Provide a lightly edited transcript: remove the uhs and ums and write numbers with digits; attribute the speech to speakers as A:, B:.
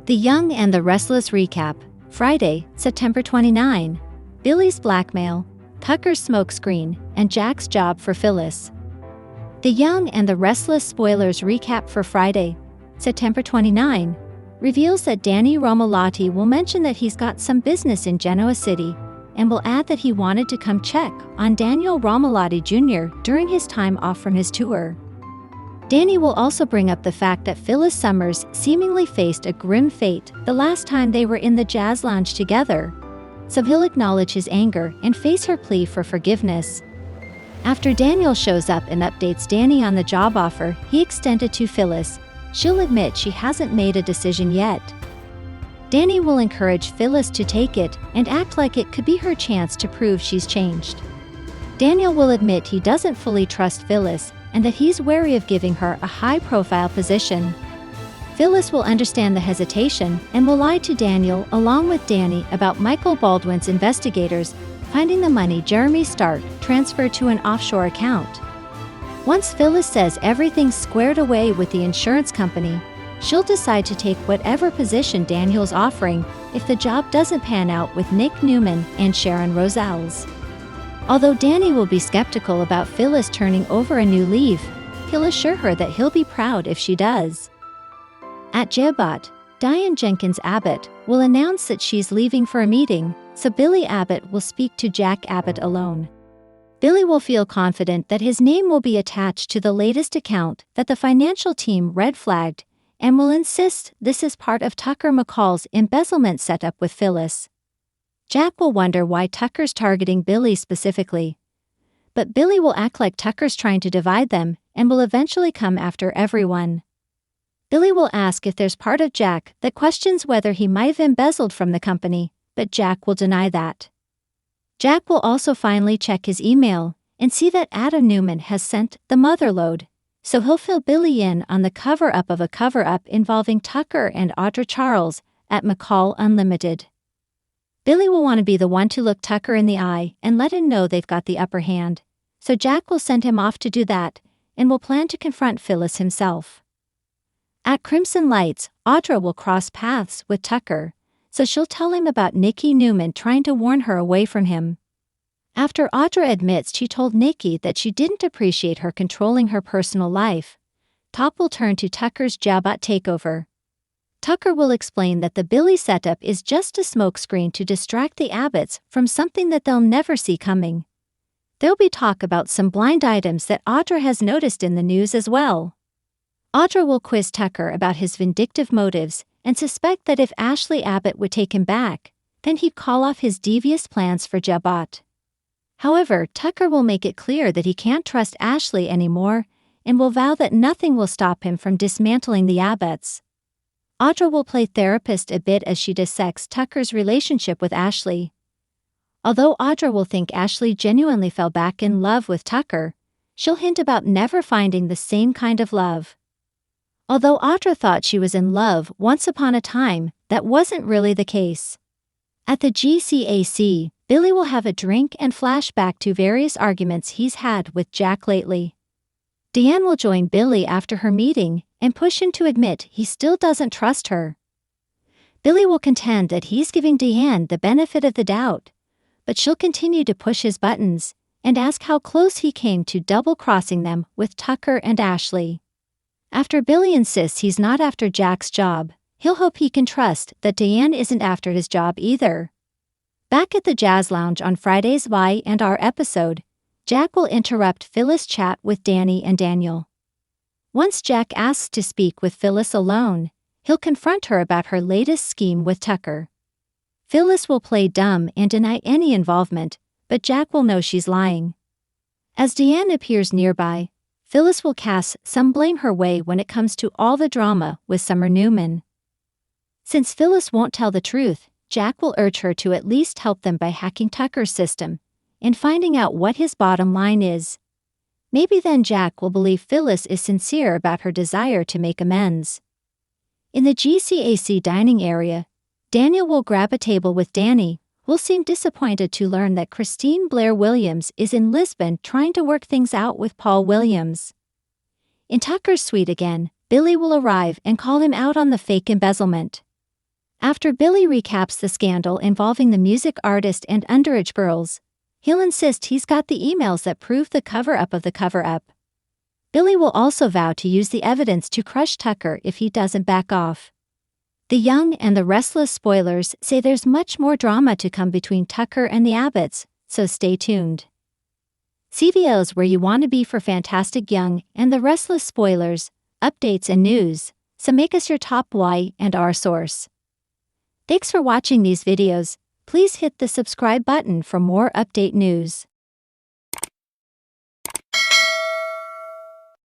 A: The Young and the Restless recap, Friday, September 29. Billy's blackmail, Tucker's smokescreen, and Jack's job for Phyllis. The Young and the Restless spoilers recap for Friday, September 29, reveals that Danny Romolotti will mention that he's got some business in Genoa City, and will add that he wanted to come check on Daniel Romolotti Jr. during his time off from his tour. Danny will also bring up the fact that Phyllis Summers seemingly faced a grim fate the last time they were in the jazz lounge together, so he'll acknowledge his anger and face her plea for forgiveness. After Daniel shows up and updates Danny on the job offer he extended to Phyllis, she'll admit she hasn't made a decision yet. Danny will encourage Phyllis to take it and act like it could be her chance to prove she's changed. Daniel will admit he doesn't fully trust Phyllis and that he's wary of giving her a high-profile position. Phyllis will understand the hesitation and will lie to Daniel along with Danny about Michael Baldwin's investigators finding the money Jeremy Stark transferred to an offshore account. Once Phyllis says everything's squared away with the insurance company, she'll decide to take whatever position Daniel's offering if the job doesn't pan out with Nick Newman and Sharon Rosales. Although Danny will be skeptical about Phyllis turning over a new leaf, he'll assure her that he'll be proud if she does. At Jabot, Diane Jenkins Abbott will announce that she's leaving for a meeting, so Billy Abbott will speak to Jack Abbott alone. Billy will feel confident that his name will be attached to the latest account that the financial team red-flagged and will insist this is part of Tucker McCall's embezzlement setup with Phyllis. Jack will wonder why Tucker's targeting Billy specifically. But Billy will act like Tucker's trying to divide them and will eventually come after everyone. Billy will ask if there's part of Jack that questions whether he might have embezzled from the company, but Jack will deny that. Jack will also finally check his email and see that Adam Newman has sent the motherlode, so he'll fill Billy in on the cover-up of a cover-up involving Tucker and Audra Charles at McCall Unlimited. Billy will want to be the one to look Tucker in the eye and let him know they've got the upper hand, so Jack will send him off to do that and will plan to confront Phyllis himself. At Crimson Lights, Audra will cross paths with Tucker, so she'll tell him about Nikki Newman trying to warn her away from him. After Audra admits she told Nikki that she didn't appreciate her controlling her personal life, Top will turn to Tucker's Jabot takeover. Tucker will explain that the Billy setup is just a smokescreen to distract the Abbotts from something that they'll never see coming. There'll be talk about some blind items that Audra has noticed in the news as well. Audra will quiz Tucker about his vindictive motives and suspect that if Ashley Abbott would take him back, then he'd call off his devious plans for Jabot. However, Tucker will make it clear that he can't trust Ashley anymore and will vow that nothing will stop him from dismantling the Abbotts. Audra will play therapist a bit as she dissects Tucker's relationship with Ashley. Although Audra will think Ashley genuinely fell back in love with Tucker, she'll hint about never finding the same kind of love. Although Audra thought she was in love once upon a time, that wasn't really the case. At the GCAC, Billy will have a drink and flashback to various arguments he's had with Jack lately. Deanne will join Billy after her meeting and push him to admit he still doesn't trust her. Billy will contend that he's giving Deanne the benefit of the doubt, but she'll continue to push his buttons and ask how close he came to double-crossing them with Tucker and Ashley. After Billy insists he's not after Jack's job, he'll hope he can trust that Deanne isn't after his job either. Back at the Jazz Lounge on Friday's Y&R episode, Jack will interrupt Phyllis' chat with Danny and Daniel. Once Jack asks to speak with Phyllis alone, he'll confront her about her latest scheme with Tucker. Phyllis will play dumb and deny any involvement, but Jack will know she's lying. As Deanne appears nearby, Phyllis will cast some blame her way when it comes to all the drama with Summer Newman. Since Phyllis won't tell the truth, Jack will urge her to at least help them by hacking Tucker's system and finding out what his bottom line is. Maybe then Jack will believe Phyllis is sincere about her desire to make amends. In the GCAC dining area, Daniel will grab a table with Danny, who'll seem disappointed to learn that Christine Blair Williams is in Lisbon trying to work things out with Paul Williams. In Tucker's suite again, Billy will arrive and call him out on the fake embezzlement. After Billy recaps the scandal involving the music artist and underage girls, he'll insist he's got the emails that prove the cover-up of the cover-up. Billy will also vow to use the evidence to crush Tucker if he doesn't back off. The Young and the Restless spoilers say there's much more drama to come between Tucker and the Abbotts, so stay tuned. CVO's where you want to be for fantastic Young and the Restless spoilers, updates and news, so make us your top Y&R source. Thanks for watching these videos. Please hit the subscribe button for more update news.